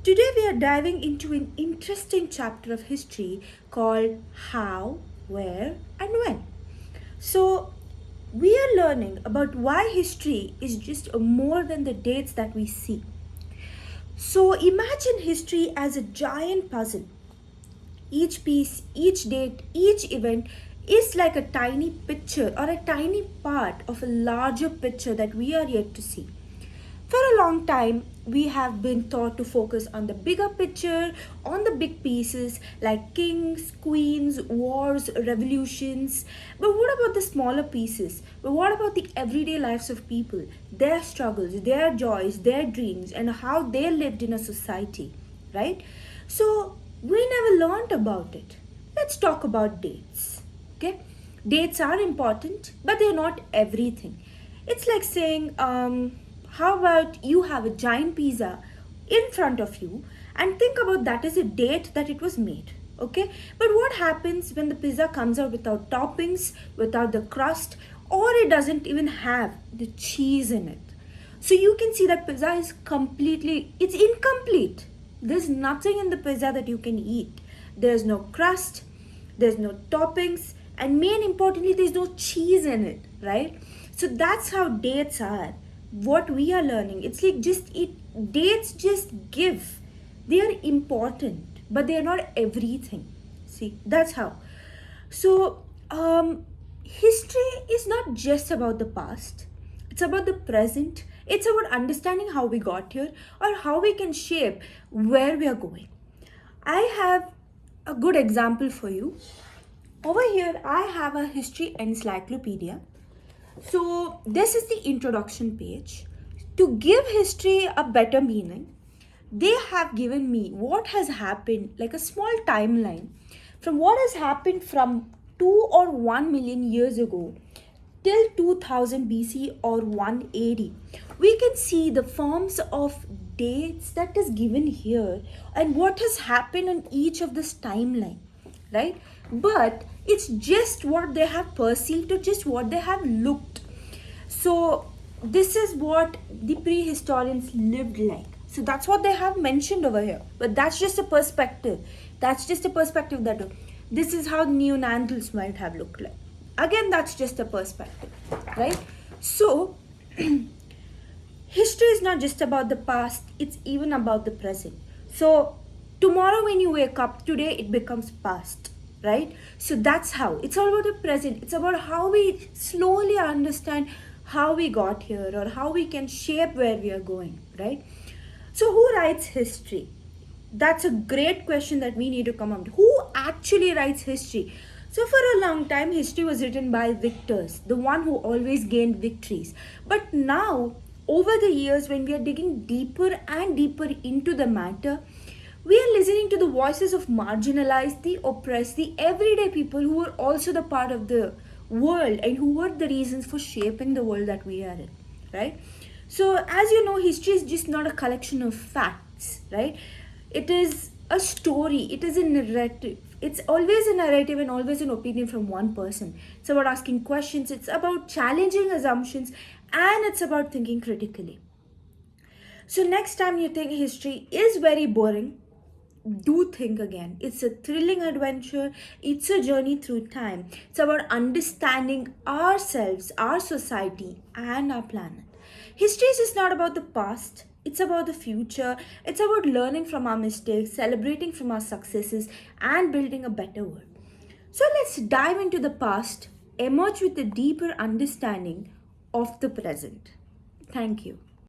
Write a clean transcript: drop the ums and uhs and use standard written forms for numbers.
Today we are diving into an interesting chapter of history called How, Where, and When. So, we are learning about why history is just more than the dates that we see. So, imagine history as a giant puzzle. Each piece, each date, each event is like a tiny picture or a tiny part of a larger picture that we are yet to see. For a long time, we have been taught to focus on the bigger picture, on the big pieces like kings, queens, wars, revolutions. But what about the smaller pieces? But what about the everyday lives of people, their struggles, their joys, their dreams, and how they lived in a society, right? So, we never learned about it. Let's talk about dates, okay? Dates are important, but they're not everything. It's like saying, how about you have a giant pizza in front of you and think about that as a date that it was made, okay? But what happens when the pizza comes out without toppings, without the crust, or it doesn't even have the cheese in it? So you can see that pizza is it's incomplete. There's nothing in the pizza that you can eat. There's no crust, there's no toppings, and main importantly, there's no cheese in it, right? So that's how dates are. What we are learning, it's like just it dates just give. They are important, but they are not everything. See, that's how. So, history is not just about the past, it's about the present, it's about understanding how we got here or how we can shape where we are going. I have a good example for you. Over here, I have a history encyclopedia. So, this is the introduction page. To give history a better meaning, they have given me what has happened, like a small timeline from what has happened from 2 or 1 million years ago till 2000 BC or 180. We can see the forms of dates that is given here and what has happened in each of this timeline, right? But it's just what they have perceived or just what they have looked. So this is what the prehistorians lived like. So that's what they have mentioned over here. But that's just a perspective. That's just a perspective that this is how neanderthals might have looked like. Again, that's just a perspective, right? So history is not just about the past, it's even about the present. So tomorrow when you wake up, today it becomes past, right? So that's how. It's all about the present. It's about how we slowly understand how we got here or how we can shape where we are going, right? So who writes history? That's a great question that we need to come up with. Who actually writes history? So for a long time, history was written by victors, the one who always gained victories. But now, over the years, when we are digging deeper and deeper into the matter, we are listening to the voices of marginalized, the oppressed, the everyday people who are also the part of the world and who were the reasons for shaping the world that we are in, right? So, as you know, history is just not a collection of facts, right? It is a story, it is a narrative. It's always a narrative and always an opinion from one person. It's about asking questions, it's about challenging assumptions, and it's about thinking critically. So, next time you think history is very boring, do think again. It's a thrilling adventure, it's a journey through time. It's about understanding ourselves, our society, and our planet. History is just not about the past, it's about the future. It's about learning from our mistakes, celebrating from our successes, and building a better world. So let's dive into the past, emerge with a deeper understanding of the present. Thank you.